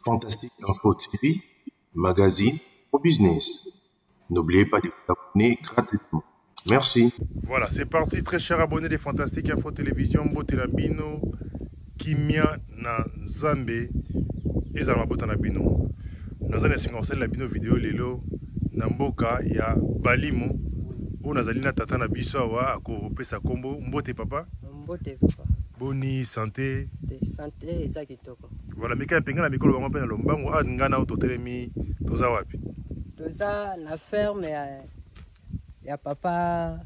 Fantastique Info TV, magazine au business. N'oubliez pas de vous abonner gratuitement. Merci. Voilà, c'est parti, très chers abonnés des Fantastiques Info Télévision, Mbotela Bino, Kimia na Zambe, et Zamabota na Bino. Nous allons essayer la Bino vidéo lelo, Namboka ya Balimo, où nous allons tata na bisawa, à Pesa Kombo, Mbote papa. Mbote papa. Boni santé. Santé ezakitoko. Voilà, mais quand on a mikolo bango pena lombango, a ngana autotelemi, toza wapi. Toza na ferme ya papa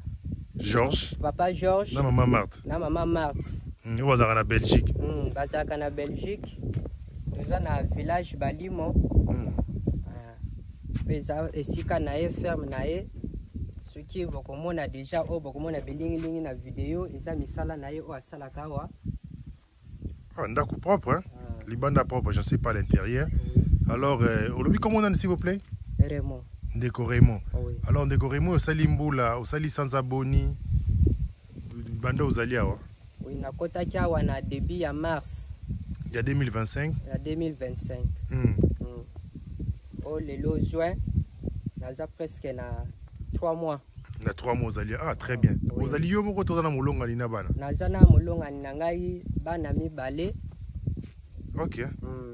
Georges. Papa Georges. Na maman Marthe. Na maman Marthe. Nous bazaka na Belgique. Bazaka na Belgique. Toza na village Balimo. Peza esika na ye ferme na ye. Ce qui bokomona déjà o bokomona belingi na vidéo eza misala na ye o asala kawa. Ndako propre, hein? Libanda propre, je ne sais pas l'intérieur. Alors, au lobby, comment on a, s'il vous plaît? Raymond. Ndeko-Raymond. Oui. Alors, Ndeko-Raymond, au sali Mboula, au sali sans aboni, banda aux alias. Oui, na kota kiawa na début ya mars. Il y a 2025. Il y a 2025. Oh, le juin, naza presque na 3 mois. Na 3 mois aux alias. Ah, très bien. Aux alias, vous avez tourné dans Moulonga ni na bana. Naza na Moulonga ni nangai bana mibale. Ok.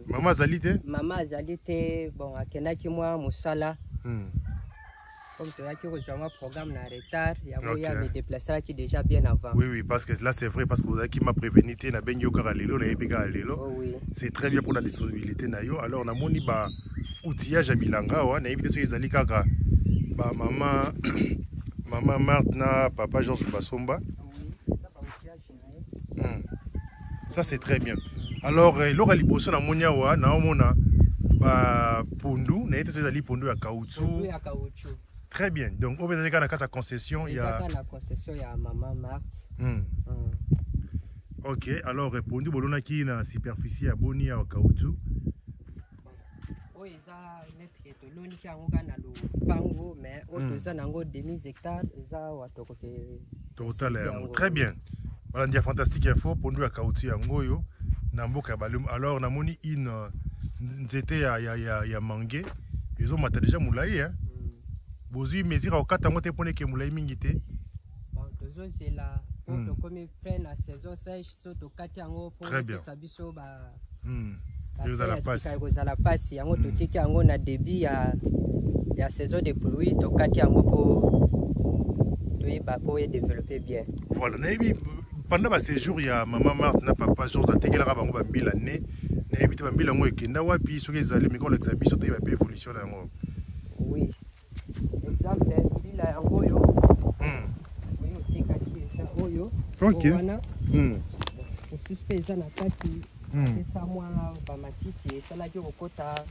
Maman Zalité? Maman Zalité, bon, akenaki moi musala. Comme tu as dit, je un programme en retard, il y a moyen de me déplacer qui déjà bien avant. Oui, oui, parce que là c'est vrai, parce que vous avez qui m'a prévenu, na bengi okaralelo, na epikaralelo. Oui. C'est très bien pour la disponibilité na yo. Alors, on a moni ba outillage à bilanga, na évité ce qu'ils kaka ba maman maman Marthe na papa Georges Basomba. Ça c'est très bien. Alors, l'oral liboso na monia wa na omona ba pondu, na évité ce pondu à caoutchouc. Oui, à caoutchouc. Très bien. Donc, au besoin de la concession, il y a la concession, il y a maman Marthe. Ok, alors répondu bolona qui na superficie à boni à caoutchouc. Oui, ça net que to loni ki angoka na lo pango mais otoza nango demi hectare eza watoko ke total. Très bien. Voilà, dia fantastique info pondu à caoutchouc angoyo na mboka balum. Alors na moni une nzete ya mangue. Ils ont maté déjà moulaï hein. Bozui mesira okata ngote pone ke moulaï mingi te. Bon tozo c'est là to comme plein la saison sèche to kati yango pour que sabiso ba vous allez passer. Vous allez passer yango to tiki yango na début ya saison de pluie to kati yango pour développer bien. Voilà, pendant ma séjour il y a maman Marthe na papa Georges da tegela bango ba mbila ne na éviter ba mbila ngo ekenda wapi soki ezali mais quand l'exhibition te ba pe évolution yango. Oui. Exemple mbila yango yo. Oui, tikaki esa oyo. OK. Suspect eza na kati. Esa mwa ba matiti esala ki okota.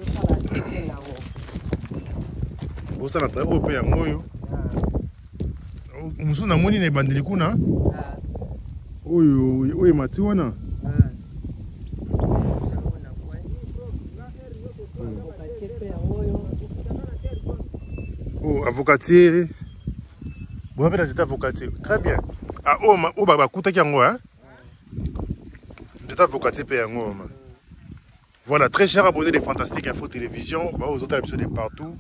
Esa la tete na wo. Osala tra ope yango yo. Musu na moni na bandeli kuna. Oyo mati wana. Oh, avocatier. Vous avez la avocatier. Très bien. Ah, oh, bah, kuta yango, hein. Avocatier pe yango. Voilà, très cher abonnés des Fantastiques Info Télévision. Bah, aux autres épisodes de partout.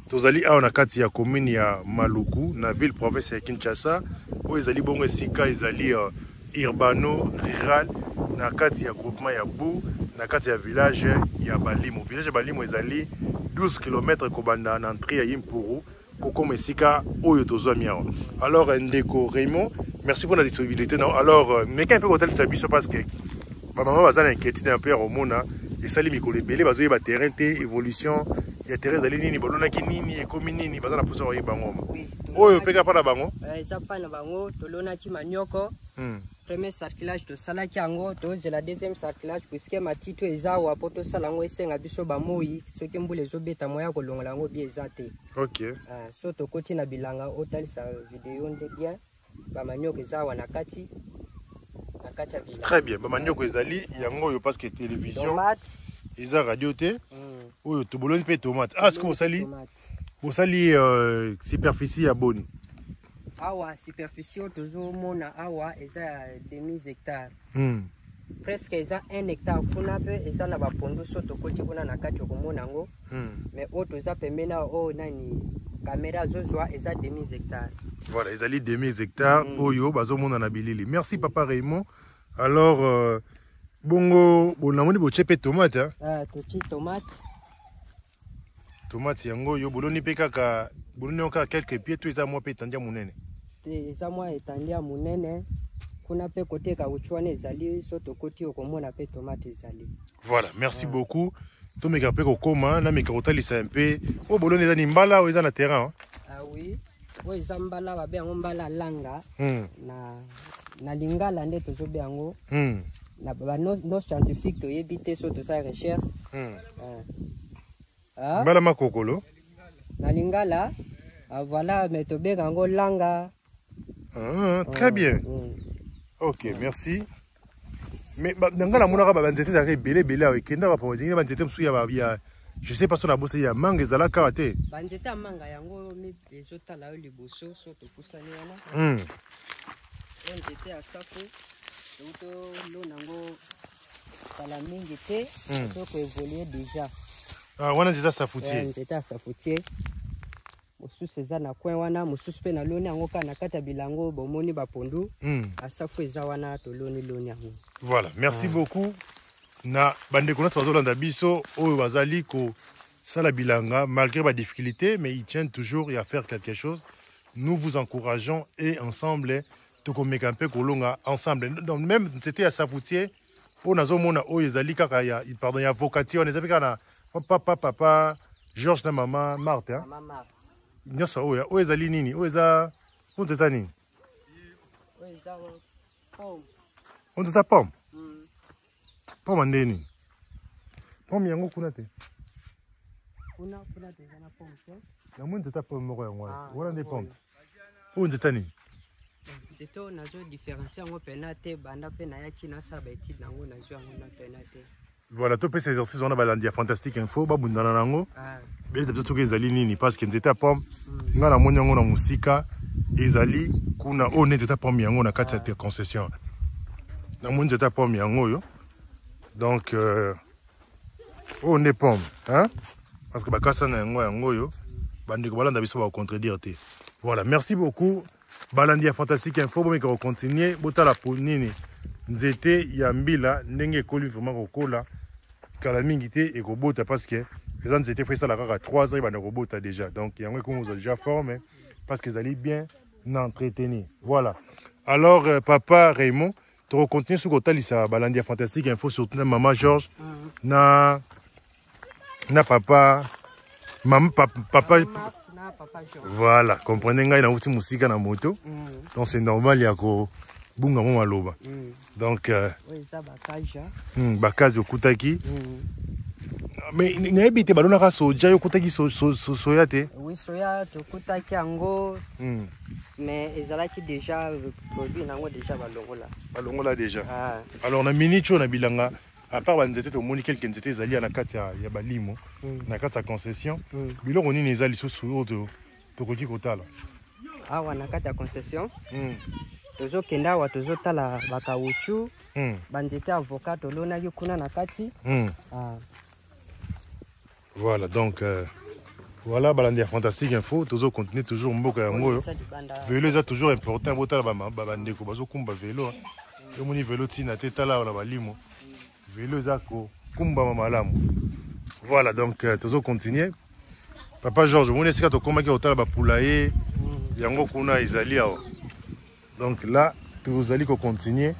Tozali a on a kati ya commune ya Maluku, na ville province ya Kinshasa. Où ils allaient bon esika, ils allaient urbano, rural, na kati ya groupement ya Bou, na kati ya village ya Balimo. Village ya Balimo ils allaient 12 km kobanda na entrée ya Yimpuru. Koko Mesika, Oyo Tozo Miao. Alors, Ndeko Raymond, merci pour la disponibilité. Alors, mais quand un peu hôtel Sabiso parce que ma maman va dans l'inquiétude un peu au Mona, et ça, les micro-belés, parce qu'il y a terrain, évolution, il y a terrain, il y a bolona qui nini, et comme nini, parce que la position est bango. Oyo, pega pas la bango. Ça pas la bango, tolona qui manioko. Premier circulage de salaki ango, c'est la deuxième circulage, puisque ma titre est à ou à poto salango et seng abiso bamoi, ce qui me les obéta moya kolongolango biezate. Ok. Soto koti na bilanga, hôtel sa vidéo de bien, bamanyoko za wanakati. Très bien, bamanyoko ezali, yango yo parce que télévision. Tomate. Isa radio te. Oyo to bolone pe tomate. Ah, ce que vous sali superficie à boni. Awa superficie toujours mona awa eza demi hectare. presque eza 1 hectare kuna pe eza na bapondu so tokoti kuna na kati okomona yango mais oyo toza pembeni oyo nani caméra zozwa eza demi hectare. Voilà, ezali demi hectare oyo bazomona na bilili. Merci papa Raymond. Alors bongo bonamoni boche pe tomate hein? Tochi tomate. Tomate yango yo boloni pe kaka boloni oka quelques pieds to eza moi pe tandia munene. Eza moi etandia munene. Kuna pe côté ka uchwane ezali so tokoti okomona pe tomate ezali. Voilà, merci beaucoup. To meka pe kokoma na meka kotalisa un peu. O boloni eza ni mbala o eza na terrain. Ah oui. O eza mbala ba be yango mbala langa. Na lingala nde tozobe yango. Na ba no scientifique to yebite so to sa recherche. Mbala makokolo. Na lingala voilà mais to be yango langa. Très bien. Ok, merci. Mais dans la monara banzete za belé belé kenda ba projet banzete msu ya je sais pas si on a bossé ya manga ezala kawate. Banzete manga yango mi ezota la liboso so to kusani wana. Banzete ya sako to lo nango kala mingi te to ko évoluer déjà. Ah wana nzeta safoutier. Nzeta safoutier. Mosusu eza na coin wana mosusu pe na loni yango kana kata bilango bomoni bapondu asafu eza wana to loni yango. Voilà, merci beaucoup. Na bandeko na tozolanda biso oyo bazali ko sala bilanga malgré les difficultés mais ils tiennent toujours à faire quelque chose. Nous vous encourageons et ensemble to komeka mpe kolonga ensemble. Donc même c'était à Safoutier on azomona oyo ezali kaka ya pardon ya vocation on ezali kana papa Georges na maman Marthe hein. Maman Marthe. Nyosa oyo ezali nini oyo eza onzeta nini oyo eza pomme onzeta pomme pomme ndeni pomme yango kuna te kuna te na pomme te na mwe nzeta pomme moko yango wana nde pomme oyo nzeta nini nzeta nazo différencier yango pena te banda pe nayaki nasala baétude nango nazwi yango na pena te. Voilà, tout ces exercices on a balandia fantastique info babundana nango bele peut-être que ezali nini parce que nzeta pomme ngana moni yango na musika ezali kuna o nzeta pomme yango na kati ya concession na moni nzeta pomme yango yo donc o ne pomme hein parce que bakasa na yango yo bandiko balanda biso ba contredire te. Voilà, merci beaucoup balandia fantastique info bo meka continuer botala po nini nzete ya mbila ndenge ekoli vraiment kokola kala mingi te ekobota parce que les gens étaient fait ça la kaka 3 ans il va kobota déjà donc yango ko nous a déjà formé parce qu'ils allaient bien entretenir. Voilà, alors papa Raymond tu continues sur kotalisa balandia fantastique info surtout maman Georges na papa maman papa voilà comprenez ngai na uti musika na moto donc c'est normal ya ko bunga mo maloba donc bakazi okutaki mais nayebi te balonaka soja okutaki soya te. Oui, soya tokutaki yango mais ezalaki déjà produit nango déjà balongola déjà. Alors na minute na bilanga à part banzete tomoni quelques nzete ezali na kati ya balimo na kati ya concession biloko nini ezali lisusu oyo tokoki kotala awa na kati ya concession tozokenda awa tozotala bakauchu banzete avocat tolonaki kuna na kati. Voilà donc voilà balandi fantastique info toujours continuer toujours mboka yango yo vélo eza toujours important botala bandeko bazokumba vélo yo moni vélo tina te tala na balimo vélo eza ko kumba malamu. Voilà donc toujours continuer papa Georges moni esika tokomaki otala bapoulailler yango kuna ezali awa donc là vous allez continuer.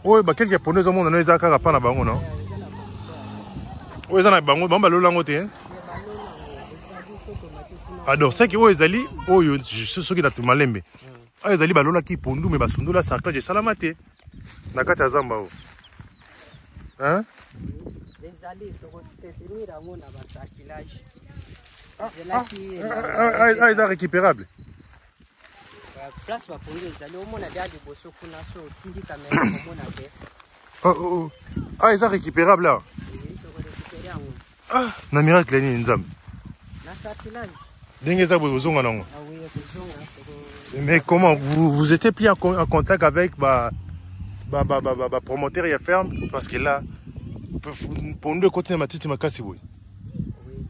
Oh bah quelques poneux au monde on eza kaka pa na bango non o eza na bango bamba lolango te. Alors c'est que o ezali oyo soki na tumalembe o ezali balola ki pondu mais basundula sarclage salama te na kati ya zamba o hein ezali to tenir yango na basarclage eza récupérable place va pondu ezali o mona dia liboso kuna so tindi caméra o mona te eza récupérable là. Ah, na miracle ni nzambe. Na sarclage. Ndenge za bozonga nango. Ah oui, bozonga. Mais comment vous étiez pris en contact avec promoteur ya ferme parce que là pour nous côté matiti makasi boy. Oui.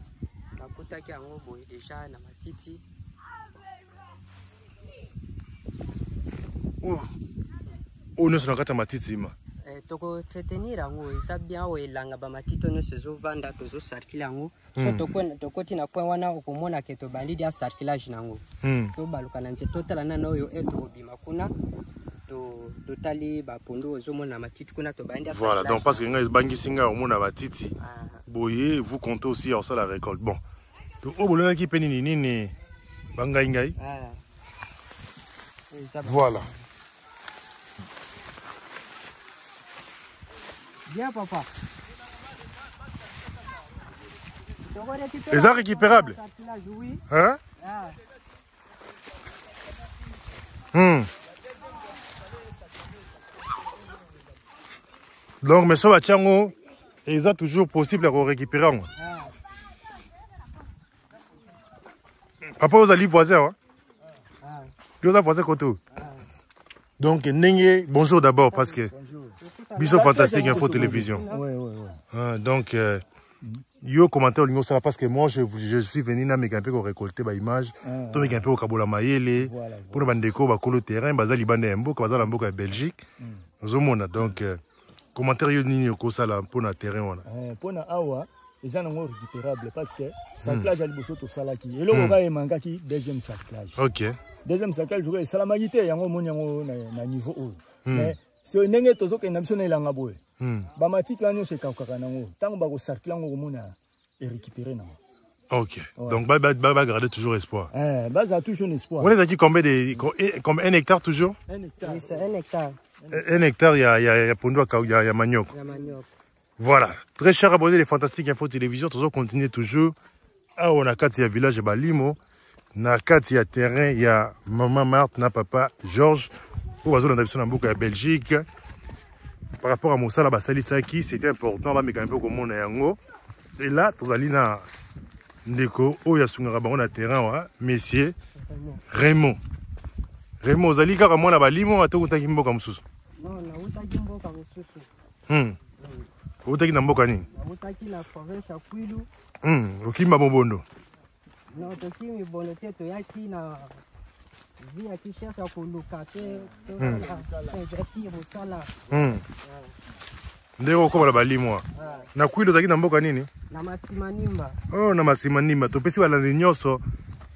Nakutaki yango boy déjà na matiti. Oh nous sommes na matiti ma. Toko entretenir yango eza bien o elanga ba matiti no sezo vanda tozo circuler yango. So tokoti na point wana okomona ke to bandi dia circulage nango. To baluka na nze total na oyo eto bima kuna. Totali ba pondo ozomona matiti kuna to bandi. Voilà, donc parce que ngai bangi singa omona matiti. Boye vous comptez aussi en ça la récolte. Bon. To obolona ki peni nini bangai ngai. Voilà. Bien papa. Les arts récupérables. Hein? Donc, mais ça va tiens, ils ont toujours possible de récupérer. Papa, vous allez voisin, hein? Vous allez voisin côté. Donc, Nengue, bonjour d'abord parce que Biso Fantastique Info Télévision. Donc, yo commentaire au ça parce que moi je suis venu na megampe ko récolter ba image to megampe ko kabola mayele pour bandeko ba kolo terrain bazali bande mboka bazala mboka ya Belgique ozomona donc commentaire yo nini ko sala pour na terrain wana pour na awa ils en ont récupérable parce que cerclage à liboso to salaki et là on manga ki deuxième cerclage. OK. Deuxième cerclage je vais salamagité yango moni yango na niveau haut mais si on nenge tozo ke ndamso na ilanga boye ba matiti la nyo se kakaka nango tango ba ko cercler ngo mona et récupérer nango. OK. Donc ba garder toujours espoir. Ba ça toujours espoir. On est aquí combien de comme 1 hectare toujours? 1 hectare. Oui, c'est 1 hectare. 1 hectare, il y a Pondo, il y a manioc. Voilà. Très cher abonnés des Fantastiques Info Télévision, toujours continuer toujours. Ah, on a 4 village Balimo. Na 4 terrain, il y a maman Marthe, na papa Georges. Où on a dans Belgique. Par rapport à Moussa, la Saki, c'était important. Là, mais quand même, comme on est en et là, tu vas aller dans Ndeko, où il y a un terrain, messieurs Raymond. Raymond, vous allez carrément là-bas, Limo, à tout le temps, comme ça. Non, na utaki mboka mususu. Utaki na mboka nini? Utaki na province ya Kwilu. Ukimba Bobondo. Non, tokimi bondo te to yaki na via kishasa kuluka te to sala. Ndeko ko ba Limo. Na Kwilu utaki na mboka nini? Na Masimanimba. Oh, na Masimanimba. To pesi wala nyonso.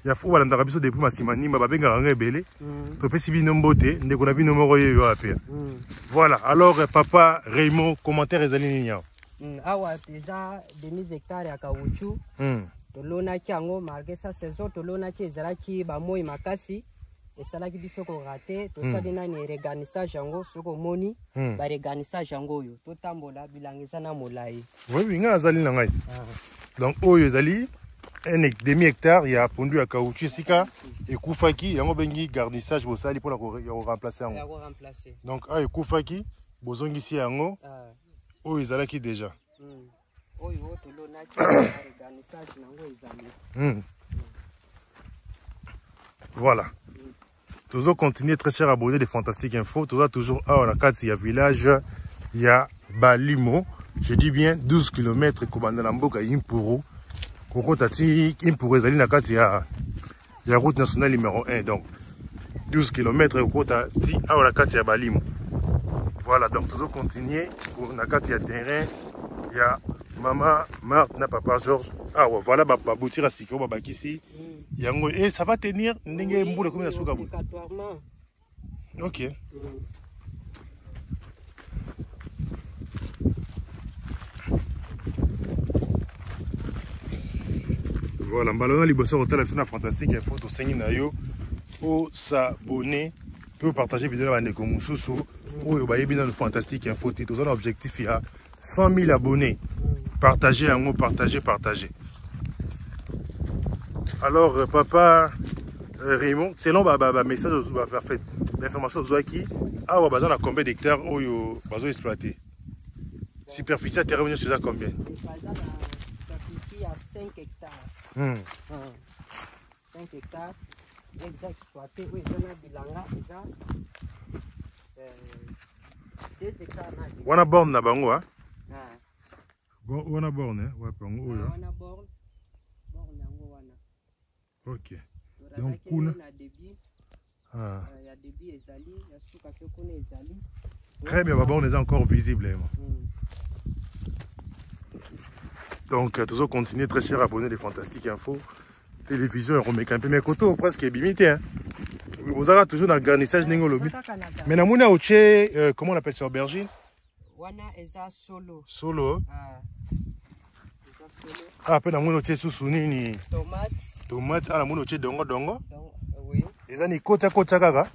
Ya fu wala ndaka biso depuis Masimanimba babenga nga ebele. To pesi bino mbote ndeko na bino moko yo apia. Voilà, alors papa Raymond, commentaire ezali nini? Awa déjà demi hectare ya kauchu. Tolona kiango malgré ça saison tolona ki ezalaki ba moi makasi. Esalaki biso ko raté to salina ni reganisage yango soko moni ba reganisage yango yo to tambola bilangisa na molai. Oui, nga azali na ngai. Donc oyo ezali un demi hectare, il y a pondu à caoutchouc sika et koufaki yango bengi garnissage bosali pour la remplacer yango. Donc ah koufaki bozongisi yango o ezalaki déjà. Oyo tolonaki garnissage nango ezali. Voilà. Toujours continuer très cher abonnés des Fantastiques Info, toujours à la carte il y a village, il y a Balimo, je dis bien 12 km Kobanda Lamboka Impuru. Koko Tati, Impuru ezali na kati ya route nationale numéro 1, donc 12 km Koko Tati à la carte ya Balimo. Voilà, donc toujours continuer pour la carte ya terrain, il y a maman Marthe na papa Georges. Ah ouais, voilà baboutir à Siko babakisi. Yango et ça va tenir ndenge mbule comme na suka bu. OK. Voilà, Mbalona liboso hôtel Fina Fantastique Info to sengi na yo o s'abonner pour partager vidéo na ndeko mususu oyo bayebi na Fantastique Info to zona objectif ya 100 000 abonnés. Partagez yango, partagez. Alors papa Raymond, selon message fait l'information qui a besoin de combien d'hectares oyo bazo exploiter. Superficie à terrain sur combien? Superficie à 5 hectares. 5 hectares exact exploité oui, on a bilanga déjà 2 hectares na demi. Wana borne na bango hein. Ah. Wana borne hein, ouais bango oyo. Wana borne. Borne yango wana. OK. Donc kuna na débit. Ah. Il y a débit ezali, ya suka pe kuna ezali. Très bien, on est encore visible. Donc, toujours continuer, très cher abonné des Fantastiques Info. Télévision, on remet un peu mes coteaux, presque limité. Hein. Vous avez toujours dans le garnissage. Mais on a comment on appelle ça, aubergine? Wana eza solo. Solo. Ah, après, on a sous ni tomate. Tomate, ah, on a dongo dongo. Oui. Les années kota kota kaka.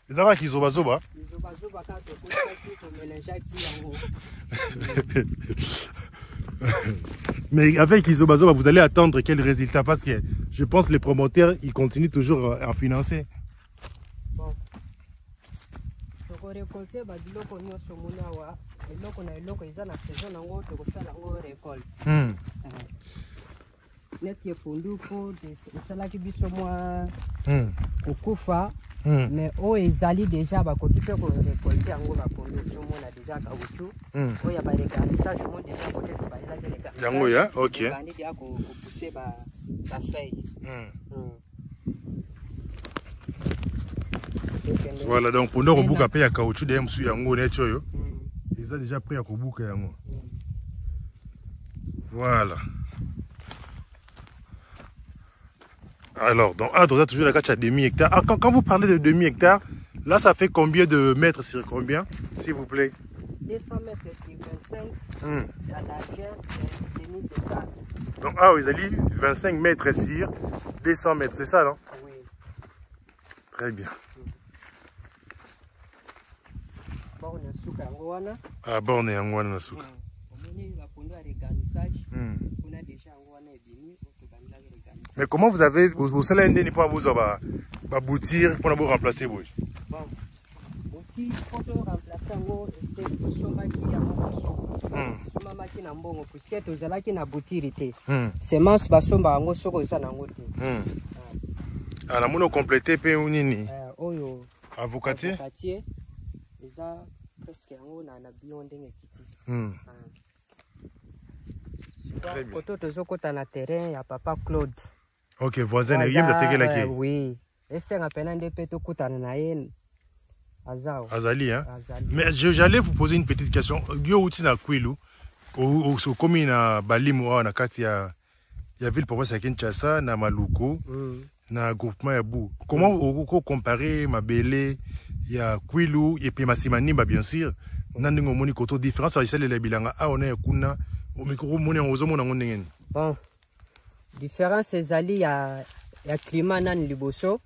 Les années qui zoba zoba. Mais avec Isobazoba, vous allez attendre quel résultat? Parce que je pense que les promoteurs, ils continuent toujours à financer. Bon. Mais o ezali déjà ba côté pe ko récolter yango ba pondu tout monde a déjà caoutchouc o ya ba régalissage monde déjà côté ba ila les yango ya OK bandi dia ko pousser ba feuille. Voilà donc pour nous rebuka pe ya caoutchouc de msu yango neto yo ils ont déjà pris à kobuka yango. Voilà. Alors, donc, toujours la 4 demi-hectare. Ah, quand vous parlez de demi-hectare, là, ça fait combien de mètres sur combien, s'il vous plaît? 200 mètres sur 25. La largeur, c'est demi-hectare. Donc, ah, vous avez 25 mètres sur 200 mètres, c'est ça, non? Oui. Très bien. Borne suka ngwana. Ah, borne ngwana suka. Mais comment vous avez, vous savez, un pour vous aboutir, pour vous remplacer, vous? Bon, outil, pour vous remplacer, c'est soma qui a mon soma qui n'a bon, puisque tu as qui n'a boutirité. Semence basomba ngo soko ça n'a ngote. Ah, la mono complété pe unini. Oyo. Avocatier. Avocatier. Eza presque ngo na bio ndenge kiti. Très bien. Koto tozokota na terrain ya papa Claude. OK, voisin et yem de tegela ki. Oui. Ese ngapena ndepe tokutana na ye. Azao. Azali hein. Azali. Mais j'allais vous poser une petite question. Yo uti na Kwilu au commune na Balimo na kati ya ville province ya Kinshasa na Maluku na groupement ya Bu. Comment vous comparer Mabele ya Kwilu et puis Masimanimba bien sûr. Nandingo moni koto différence à celle les bilanga a on est kuna au micro moni ozomona ngondengeni. Bon. Différence ezali ya climat nan liboso.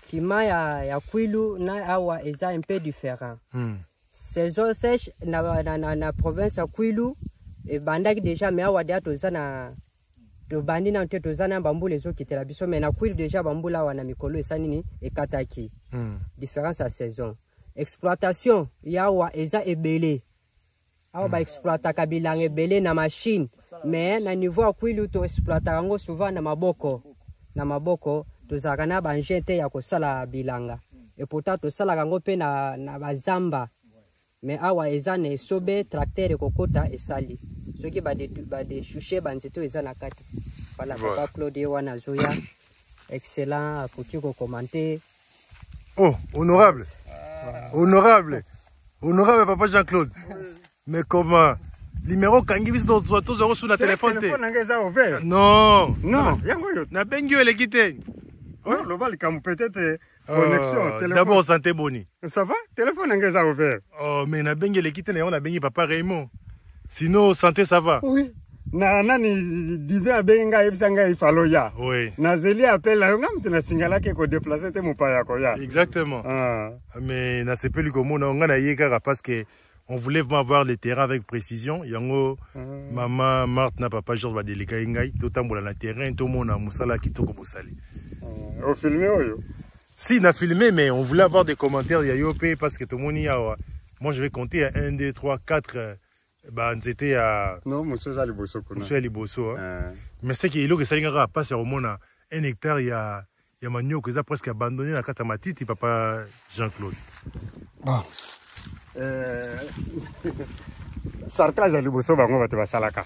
Climat ya Kwilu na awa eza un peu différent. Saison sèche na province ya Kwilu e bandaki déjà mais awa dia tozana to bandi na te tozana bambula ezo kitela biso mais na Kwilu déjà bambula wana mikolo esanini ekataki. Différence à saison. Exploitation yawa eza ebele. Awa ba exploitaka bilanga ebele na machine. Mais na niveau Kwilu to exploitaka ngo souvent na maboko. Na maboko tozalaka na banjete ya kosala bilanga. Et pourtant tosalaka ngo pe na bazamba. Mais awa eza na sobe tracteur ekokota esali. Soki ba de choucher banzeto eza na kati. Voilà papa Claude wana zoya. Excellent pour tu commenter. Oh, honorable. Honorable. Honorable papa Jean-Claude. Mais comment? Numéro kangi bis dans tous sur la téléphone. Non. Non. Na bengi ele kite. Oh, le bal comme peut-être connexion téléphone. D'abord santé boni. Ça va? Téléphone ngeza ouvert. Oh, mais na bengi ele kite on a bengi papa Raymond. Sinon santé ça va. Oui. Na nani disait benga ifsanga ifaloya. Oui. Na zeli appelle ngam na singala ke ko déplacer te mupaya ko ya. Exactement. Ah. Mais na sepeli comme on a yeka parce que on voulait vraiment voir le terrain avec précision. Yango maman Marthe na papa Georges Badelika Ingai tout tambola na terrain tout monde a musala kitoko musali. Au filmé oyo. Si na filmé mais on voulait avoir des commentaires ya yopé parce que tout monde y a moi je vais compter à 1 2 3 4 bah c'était à non monsieur za liboso kuna. Monsieur liboso mais c'est que ilo que ça ngara passe au monde 1 hectare il y a manioc que ça presque abandonné la kata matiti papa Jean-Claude. Bon. sarclage ya liboso bango bato basalaka.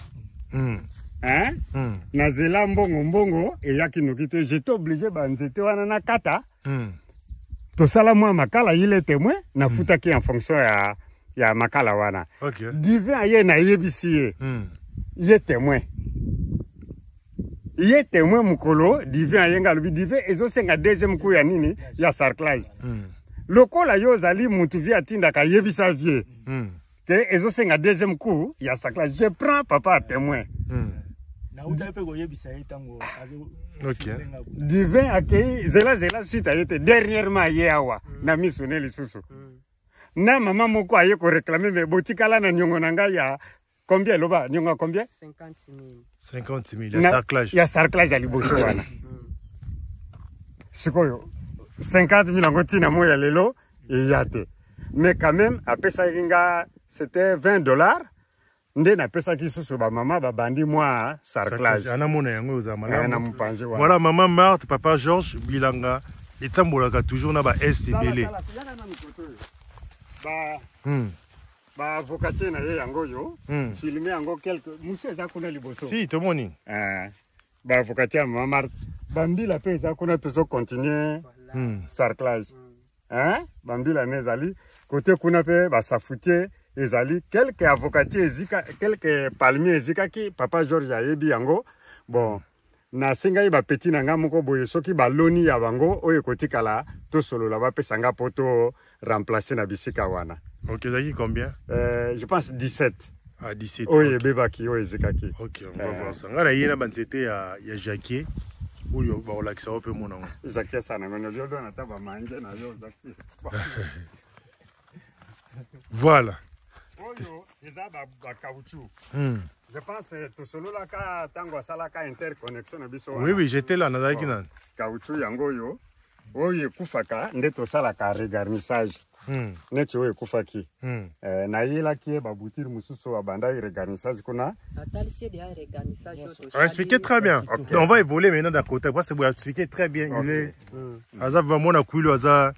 Hein? Na zela mbongo eyaki noki te, j'étais obligé banzete wana na kata. Tosala mwa makala ile témoin na futaki en fonction ya makala wana. Okay. Divin aye na yebisi ye. Ye témoin. Ye témoin mukolo, divin aye ngalobi divin ezosenga deuxième coup ya nini ya sarclage. Lokola yo zali mutu vi atinda ka yebisa vie. Que ezosenga deuxième coup ya sarclage. Je prends papa à témoin. Ok. Divin accueilli zela suite ayete dernièrement yeawa na misune lisusu. Na maman moko aye ko réclamer mais botikala na nyongo nanga ya combien loba nyongo combien 50 000. 50 000 ya sarclage. Ya sarclage ya liboso wana. Sikoyo 50 000 ngo tina moya lelo yate. Mais quand même après ça c'était $20. Nde na pesa kisusu ba mama ba bandi moi sarclage. Ana mona yango oza malamu. Na mupanzi wana. Voilà maman Marthe, papa Georges Bilanga etambolaka toujours na ba SCBL. Ba avocat na ye yango yo. Filmer yango quelques monsieur za kuna liboso. Si tomoni. Ba avocat ya maman Marthe bandi la pesa kuna toujours continuer sarclage. Hein? Bandi la nezali côté kuna pe ba safutie ezali quelques avocatiers ezika quelques palmiers ezika ki papa George ayebi yango bon na singa ba petit nanga moko boye soki ba loni ya bango oyo kotikala to solo la ba pesanga poto remplacer na bisika wana. OK, zaki combien? Je pense 17. Ah 17. Oyo bebaki oyo ezikaki. OK, on va voir ça. Ngala yena banzete ya Jacquier oyo ba olakisa ope monango. Jacquier sana ngono lyodo na taba manje na yo Jacquier. Voilà. Je pense que tout cela là tango sala ka interconnexion na biso. Oui, j'étais là na zaki nan. Caoutchouc yango yo. Oye kufaka nde to sala ka regarnissage. Neto oye kufaki. Na yela ki ba boutir mususu wa banda regarnissage kuna. Expliquez très bien. Okay. On va évoluer maintenant d'un côté parce que vous expliquez très bien. Il est Aza vraiment na kuilo Aza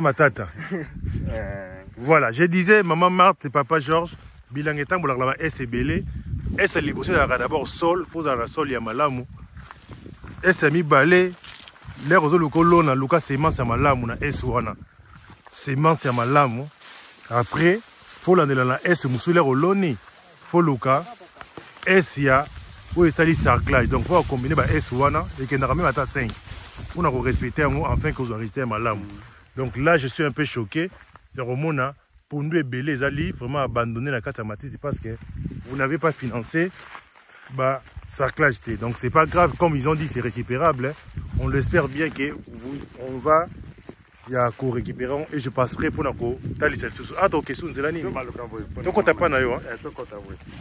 matata. Voilà, je disais maman Marthe et papa Georges Bilanga tambola la SBL. Est liboso d'abord sol, faut la sol ya malamu. Est mi balé les rozo lokolo na luka semence ya malamu na S wana. Semence ya malamu. Après, faut la na S musule roloni. Faut luka S ya ou estali sarclage. Donc faut combiner ba S wana et que na même ata 5. Pour nous respecter enfin que vous restez malamu. Donc là je suis un peu choqué. Romona pour nous belé zali vraiment abandonner la carte à Matisse parce que vous n'avez pas financé bah sarclage. Donc c'est pas grave, comme ils ont dit c'est récupérable. Hein. On l'espère bien que on va y a co récupérer et je passerai pour nous tali cette chose. Ah donc question c'est là ni. Donc on t'a pas na yo hein.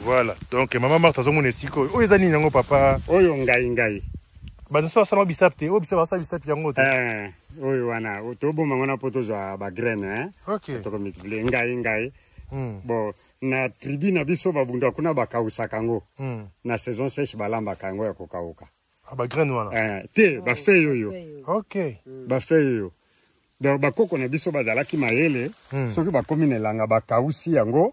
Voilà. Donc maman Marthe azomone siko. O ezani nango papa. Oyo ngai. Bah ça ça bisapte. O bisapa ça bisapte yango. Oyo wana otobo mangona poto za ba graine hein. OK. To multiplier ngai. Bon na tribu na biso babunda kuna bakausa kango. Na saison sèche balamba kango ya kokauka. Ah ba graine wana. Te ba fe yoyo. OK. Ba fe yoyo. Donc bakoko na biso bazalaki mayele soki bakomi nelanga bakausi yango.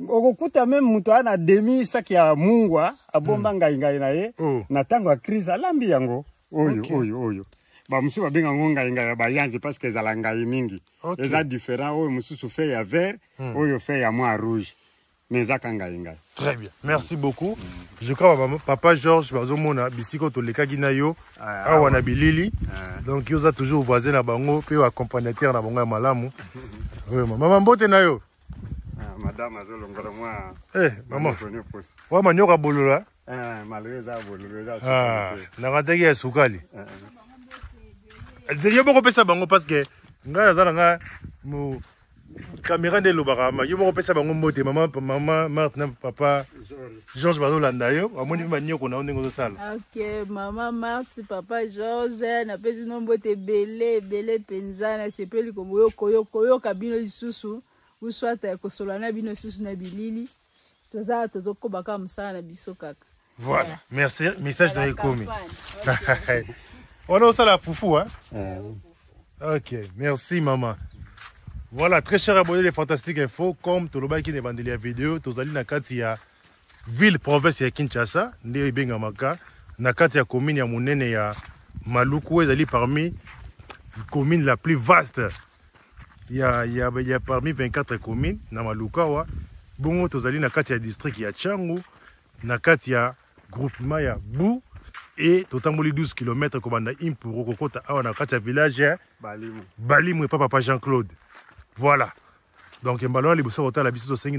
Okokuta même mutu ana demi saki ya mungwa abomba ngai na ye na tango ya crise alambi yango. Oyo. Ba musu ba benga ngonga ya bayanzi parce que ezala ngai mingi. Eza différent oyo mususu fait ya vert, oyo fait ya moi rouge. Mais zaka ngai. Très bien. Merci beaucoup. Je crois papa Georges bazomona bisiko to lekaki na yo awa na bilili. Donc yoza toujours voisin na bango pe accompagnateur na bango ya malamu. Oui, maman mbote na yo. Madame azolongora moi. Maman. Wa manyoka bolola. Malreza bolola. Na rataki ya sukali. Yo moko pesa bango parce que nga azala nga mo caméra de lobarama. Yo moko pesa bango mbote maman Marthe na papa Georges bazolanda yo. Amoni manyoko na ndenge zosala. OK, maman Marthe, papa Georges na pesi no mbote belé penzana sepeli komo koyo kabino lisusu. Ou soit kosolana bino susu na bilili toza tozokobaka musana biso kaka. Voilà, merci, message de Ekomi. On a aussi la foufou hein. OK, merci maman. Voilà, très cher abonné les Fantastiques Info, comme tout le monde qui n'est pas la vidéo, tous allez dans la ville, province de Kinshasa, Ndé Bengamaka, dans la commune ya Mounene ya Maluku, ils allaient parmi les communes la plus vaste. Il y a parmi 24 communes dans Malukawa. Bon, tous allez dans le district ya Tchangu, dans le groupement ya Bou, et tout en 12 km comme on a pour Kokota, dans le village Balimou et Papa Jean-Claude. Voilà. Donc, il y a des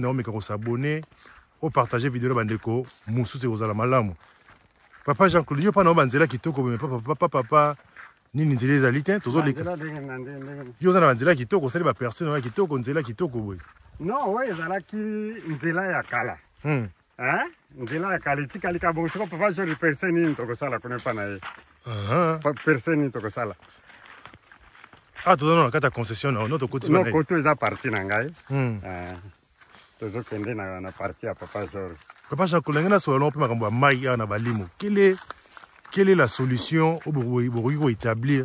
gens qui ont s'abonner, ou partager la vidéo de Moussou et Ozala Malamu. Papa Jean-Claude, il y a pas de qui toko, mais papa, ni Nzela Zalitin, tous les gens qui toko, c'est des personnes qui toko, Nzela qui toko. Non, oui, Nzela ya kala. Nzela ya kala, tu as bon, je ne peux pas dire personne qui ça la connaît pas. Personne qui ça. Ah, tu donnes la concession, notre côté. Non, côté est parti nangai. Tu as qu'un na parti à Papa Georges. Papa Jean-Claude, na so l'on peut maïa na balimo. Quelle est la solution au Bourgogne établir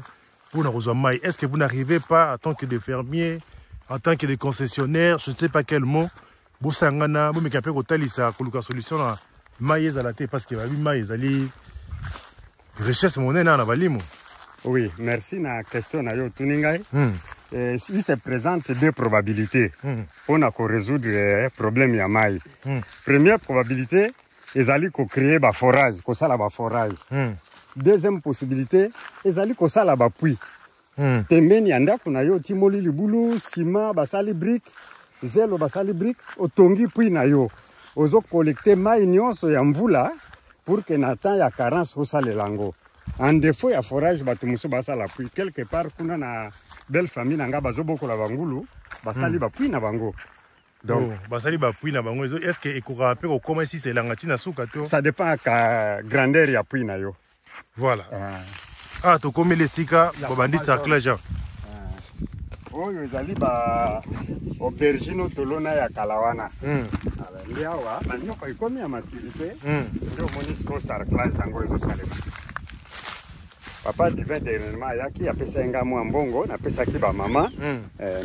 pour nous rejoindre maï? Est-ce que vous n'arrivez pas en tant que des fermiers, en tant que des concessionnaires, je ne sais pas quel mot, vous sangana, vous me capez au talisa, pour la solution na maïs à la tête parce que oui maïs ali richesse monnaie na balimo. Oui, merci na question na yo tuningai. Il se présente deux probabilités pour résoudre le problème ya mai. Première probabilité, ils allaient créer un forage, un forage. Deuxième possibilité, ils allaient créer un puits. Tembeni yanda kuna yo timoli libulu, ciment, basali brique, zelo basali brique, otongi puits na yo. Ozo collecter mai nyonso ya mvula pour que natan ya carence osale lango. En défaut, il y a forage, quelque part, kuna na belle famille, nanga bazoboko la bangulu, basali bapui na bango. Donc, basali bapui na bango. Est-ce que ekura peu comment si c'est langati na sukato? Ça dépend de la grandeur ya pui na yo. Voilà. Ah, to comme les sika, babandi sarclage. Oh, yo zali ba aubergine tolona ya kalawana. Ndiawa, na nyoko ikomi ya maturité. Ndio monisco sarclage tango ezo salema. Papa divin dernièrement yaki a pesa ngamo ambongo na pesa ki ba maman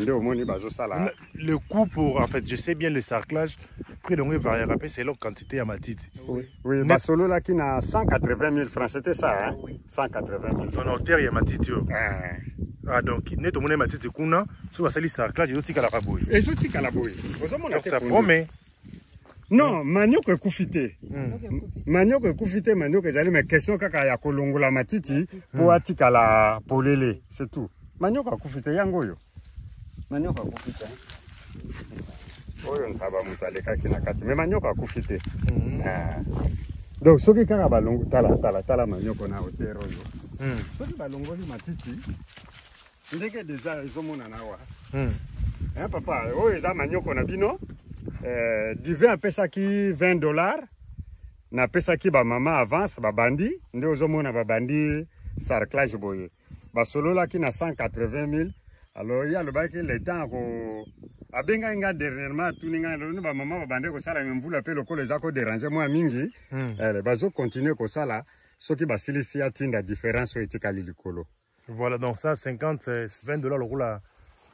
ndio moni bazo sala. Le coût pour en fait je sais bien le sarclage prix donc varie rapé selon quantité à matite. Oui, ba solo là qui na 180 000 francs c'était ça hein. 180 000. Non terre ya matite yo. Ah donc neto mona matite kuna so basali sarclage yo tika la kaboy. Et zo tika la boy. Ozomona ça promet. Non, manioc est koufité. Manioc est koufité, manioc est allé, mais question kaka ya kolongola matiti pour atika la polele, c'est tout. Manioc a koufité, yango yo. Manioc a koufité. Oyo ntaba mutale kaki na kati, mais manioc a koufité. Donc, ce qui kaka balongo, tala manioc na hauteur yo. Ce qui balongo li matiti, ndeke déjà ezomona na wa. Hein papa, oyo eza manioc na bino. Divin a pesa ki $20 na pesa ki ba mama avance ba bandi nde ozomona ba bandi sarclage boye ba solo la ki na 180 000 alors ya le ba ki le temps ko abenga nga dernièrement tuninga no ba mama ba bandi ko sala mvula pe lokolo ezako déranger moi mingi ba zo continuer ko sala soki ba silisi ya tinda différence etikali likolo. Voilà donc ça $20 le roula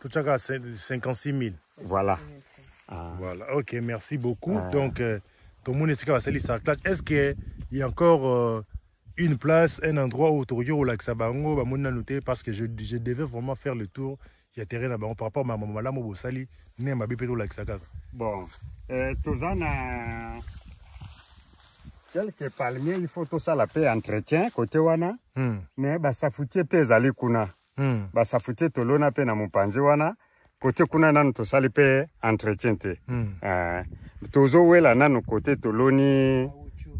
tout ça 56 000. Voilà. Voilà, ok, merci beaucoup. Donc, tout le monde est est-ce qu'il y a encore une place, un endroit où tu au lac Sabango, parce que je devais vraiment faire le tour. Il y a terrain là-bas, par rapport à ma maman, là, mon sali, n'est ma bébé au lac Saga. Bon, tous en quelques palmiers, il faut tout ça la paix entretien, côté wana, mais ça foutait pèse à l'ikuna. Ça foutait tout l'ona paix na mon panzi wana. Côté kuna nanu to sali pe entretien te. Tozo wela nanu côté toloni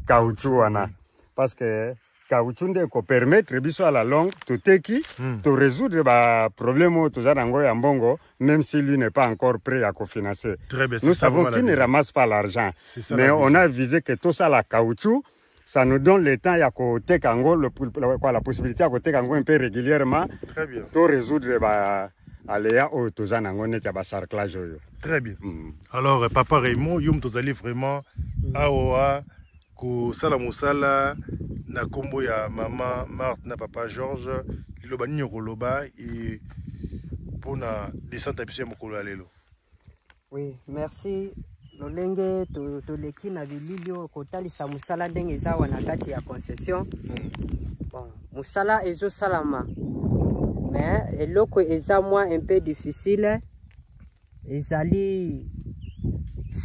caoutchouc wana. Parce que caoutchouc nde ko permettre biso à la longue to teki to résoudre ba problème to za nango ya mbongo même si lui n'est pas encore prêt à cofinancer. Nous savons qu'il ne ramasse pas l'argent. Mais on a visé que tout ça la caoutchouc ça nous donne le temps ya ko tekango la possibilité à ko tekango un peu régulièrement. Très bien. To résoudre ba Aléa au Tozanangone sarclage. Très bien. Alors, Papa Raymond, yum tozali vraiment aoa ko sala musala na kombo ya Maman Marthe na Papa Georges, lobani nyokoloba et pour la descente à mokolo ya lelo. Oui, merci. Lolenge toleki na bilili kotalisa musala ndenge eza wana kati ya concession. Bon, musala ezo salama. Mais eloko eza moins un peu difficile. Ezali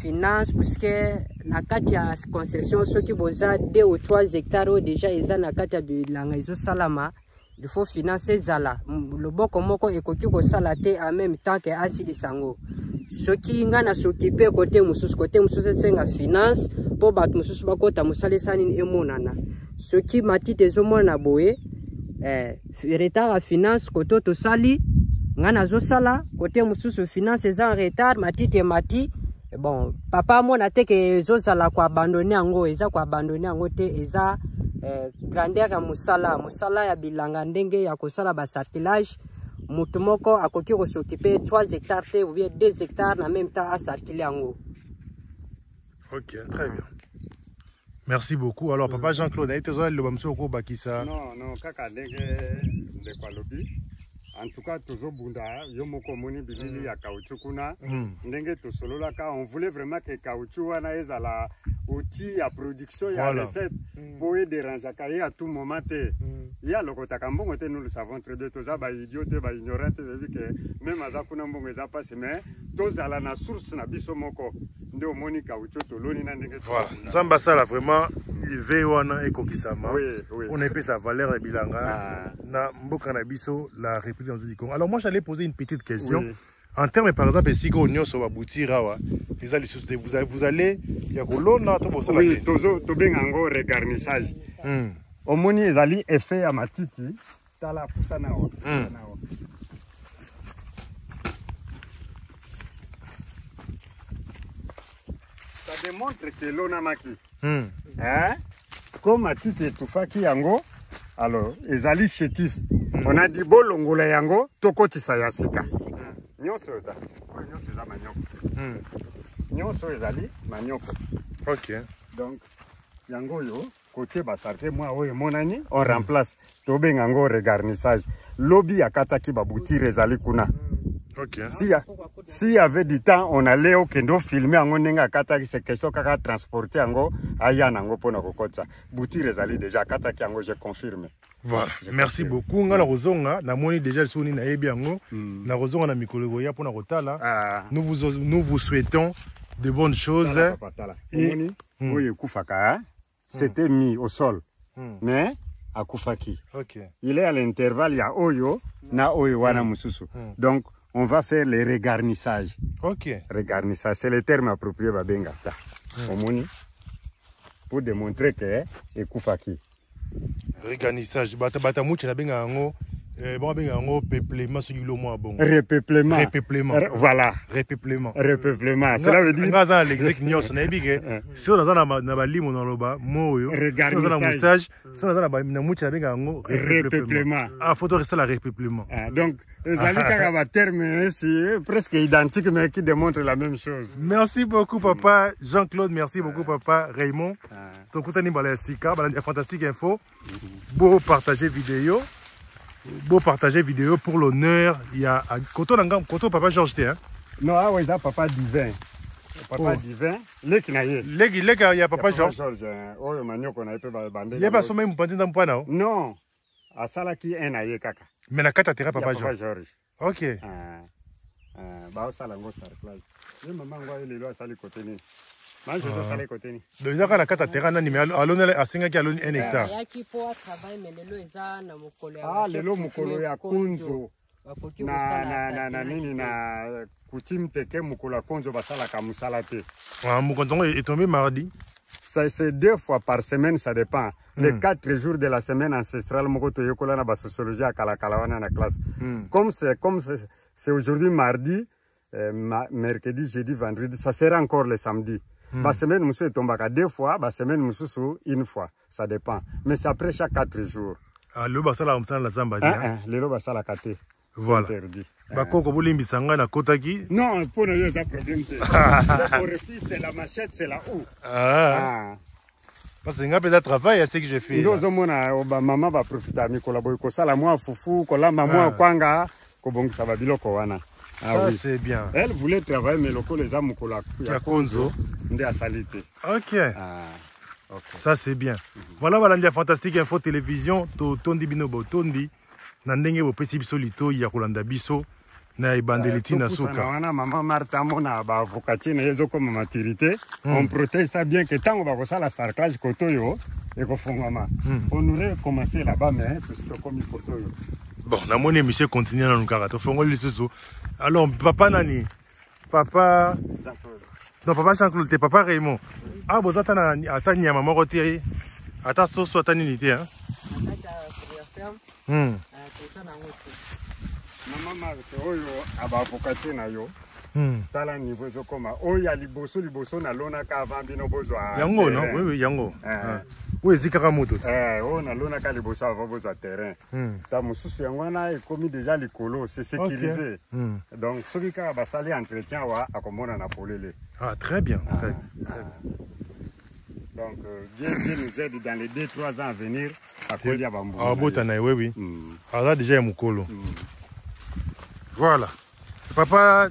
finance puisque na kati ya concession soki boza 2 ou 3 hectares déjà eza na kati ya bilanga ezo salama. Il faut financer zala. Le boko moko ekoki ko sala te en même temps que asili sango. Soki nga na s'occuper côté mususu senga finance po bat mususu bakota musale sani emonana. Soki matite ezomona boye retard à finance koto to sali nga na zo sala côté mususu finance eza en retard matite mati. Bon papa mona te ke zo sala ko abandonner yango eza ko abandonner yango te eza grandeur ya musala ya bilanga ndenge ya kosala ba sarclage. Mutumoko akoki ko s'occuper 3 hectares ou bien 2 hectares en même temps à sarcler yango. Ok, très bien. Merci beaucoup. Alors papa Jean-Claude, a été le bamso ko bakisa. Non, kaka ndenge de kwa lobby. En tout cas, toujours bunda, yomoko moni bilili ya caoutchouc kuna. Ndenge to solola ka, on voulait vraiment que caoutchouc wana ezala outil à production ya recette pour déranger kaye à tout moment te. Ya lokota kambongo te, nous le savons très bien, toza ba idiote ba ignorante vu que même azakuna mbongo eza passe mais tozala na source na biso moko nde omoni caoutchouc to loni na ndenge. Voilà, Zamba sala vraiment veille wana ekokisama. Oui. On a épais sa valeur de bilanga na mboka na biso la République du Congo. Alors moi j'allais poser une petite question. Oui. En termes par exemple si on y a boutirawa, vous allez ya kolona to bosala. Oui, to bengango regarnissage. Omoni ezali effet ya matiti tala pusana o. Ça démontre que l'on a maki. Comme matiti tufaki yango, alors ezali chétif. On a dit bolongola yango tokotisa ya sika. Nyonso da. Nyonso za manyoko. Nyonso ezali manyoko. OK. Donc yango yo côté basarte moi oyo monani on remplace to bengango regarnissage. Lobby akataki babutire ezali kuna. OK. Si y avait du temps, on allait au kendo filmer en onenga kataki c'est question kaka transporter ango aya nango pona kokotsa. Boutir ezali déjà kataki ango je confirme. Voilà. Merci beaucoup. Nga la rozonga na moni déjà le soni na yebi ango na rozonga na mikolo ya pona kotala. Nous vous souhaitons de bonnes choses. Et oye kufaka c'était mis au sol. Mais akufaki. OK. Il est à l'intervalle ya oyo na oyo wana mususu. Donc on va faire les regarnissages. OK. Regarnissage, c'est le terme approprié babenga. Omoni pour démontrer que ekufaki. Regarnissage. Bata mucha na benga ngo bon benga ngo peuplement sur le mois bon. Repeuplement. Voilà. Repeuplement. Cela veut dire nga za l'exec nyos na ebike. Si on a na balimo na loba moyo. Regarnissage. Si on a na mucha na benga ngo repeuplement. Ah photo reste la repeuplement. Donc ezali kaka ba terme presque identique mais qui démontre la même chose. Merci beaucoup papa Jean-Claude, merci beaucoup papa Raymond. Tokutani bala sika bala fantastique info. Beau partager vidéo. Pour l'honneur, il y a Koto papa Georges hein. Non, ah oui, ça papa divin. Papa divin, leki na ye. Leki il y a papa Georges. Oh, manioko na pe bande. Il y a pas sommet mpandi dans mpana. Non. Asala ki en na ye kaka. Mais na kata tera papa Georges. OK. Ba osala ngo sarclage. Ye mama ngwa ile lo asali côté ni. Moi je sala côté ni. Le zaka na kata tera nani mais alona asinga ki aloni 1 hectare. Ya ki po travail mais lelo eza na mokolo ya. Ah lelo mokolo ya kunzo. Na nini na coutume teke mokolo ya kunzo basala ka musala te. Ah mokonzo est tombé mardi. C'est 2 fois par semaine, ça dépend. Les 4 jours de la semaine ancestrale, mokoto yokola na ba sociologie à Kalakalawana na classe. Comme c'est aujourd'hui mardi, mercredi, jeudi, vendredi, ça sera encore le samedi. La semaine, monsieur tombaka 2 fois, la semaine, monsieur une fois. Ça dépend. Mais c'est après chaque 4 jours. Ah, le basala amsana la zamba le basala kate. Voilà. Bakoko bolimbisa nga na kotaki. Non, pour nous ça problème. C'est la machette, c'est la houe. Parce que nga peut-être travail à ce que j'ai fait. Ndozo mona maman va profiter mi collaborer ko sala moi fufu ko la maman kwanga kobongisa ba biloko wana. Ça c'est bien. Elle voulait travailler mais loko les amis kola ya konzo nde asalite. OK. Ça c'est bien. Voilà balandi Fantastique Info Télévision to tondi bino botondi na ndenge bo pesi biso lito ya kolanda biso na ebandeliti na suka. Wana maman Martha mona ba avocati na yezo comme maturité. On protège ça bien que tango ba kosala sarclage kotoyo et kofongama. On aurait commencé là-bas mais puisque comme kotoyo. Bon, na moni monsieur continue na nukara to fongoli lisusu. Alors papa nani? Papa non, papa Jean-Claude, t'es papa Raymond. Ah, bon, attends, il y a maman rôti. Attends, sauce, attends, unité, hein. Maman Marthe, oyo aba avocati na yo. Tala niveau zo koma. Oya liboso na lona ka avant bino bozwa. Yango, non? Oui, oui, yango. Oui, zikaka moto. Oh, na lona ka liboso avant bozwa terrain. Ta mususu yango na ekomi déjà likolo, c'est sécurisé. Donc, soki ka basali entretien wa akomona na polele. Ah, très bien. Très bien. Donc, Dieu nous aide dans les 2-3 ans à venir à Kolia Bambou. Ah, Botana, oui, oui. Ah, là, déjà, il y a Moukolo. Voilà. Papa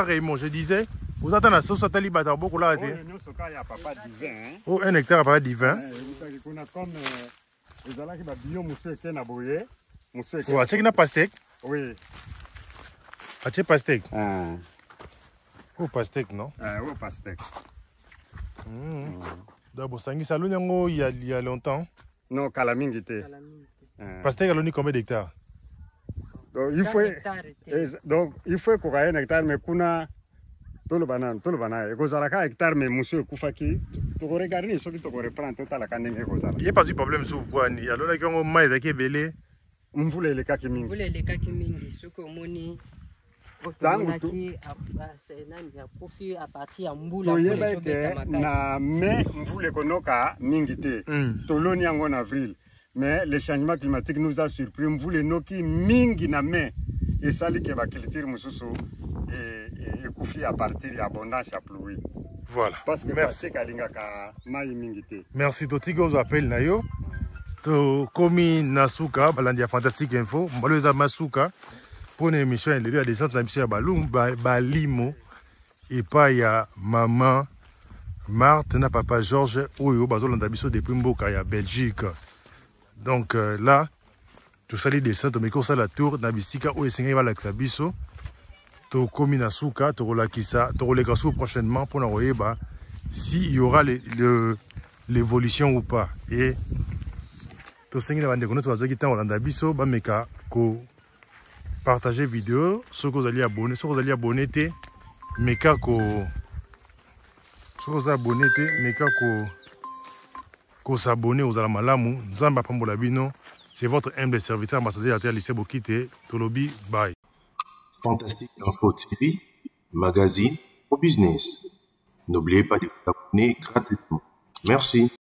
Raymond, je disais, vous attendez la sauce à Talibata, beaucoup là. Oh, un hectare à papa divin. Comme les gens qui ont bio, monsieur Kenaboye. Oh, tu as pastèque? Oui. Tu as pastèque? Oh, pastèque, non? Oh, pastèque. D'abord, ça il y a longtemps. Non, Kalamingité. Pastèque, elle a combien d'hectares? Donc, il faut qu'on ait un hectare, mais qu'on a tout le banane. Et qu'on a un hectare, mais monsieur Koufaki, tu regardes, ce qui te reprend tout à la canne. Il n'y a pas de problème sur quoi. Il y a l'autre qui a un maïs qui est belé. On voulait les cas qui mingi. On voulait les cas qui mingi. Ce que moni. Na mais mvule konoka mingite toloni en avril mais le changement climatique nous a surpris mvule noki mingi na mais et sali ke ba culture mususu et kufi à partir d'abondance à pluie. Voilà. Parce que merci kalinga ka mai mingite. Merci Totigo vous appelle nayo to komi nasuka balandi Fantastique Info mbaloza masuka. Pour une émission, il y a des centres d'amitié à Balimo et pas il y a maman Marthe, na papa Georges, Oyo, Bazol Ndabiso depuis Mboka, il y a Belgique. Donc là, tout ça, les descentes, mais quand ça la tour, Nabisika, Oyo, c'est va l'Axabiso, to Komina Souka, to Rolakisa, to Rolekasu prochainement pour nous voir s'il y aura l'évolution ou pas. Et tout ça, il y a des gens qui sont en Ndabiso, Bameka, ko. Partagez vidéo, ceux que vous allez abonner, ceux que vous allez abonner, mais kako, ceux que vous abonnez, mais kako, s'abonner aux alamalamu, Zamba Pambolabino, c'est votre humble serviteur ambassadeur à terre lycée Bokite, Tolobi, bye. Fantastique Info TV, magazine au business. N'oubliez pas de vous abonner gratuitement. Merci.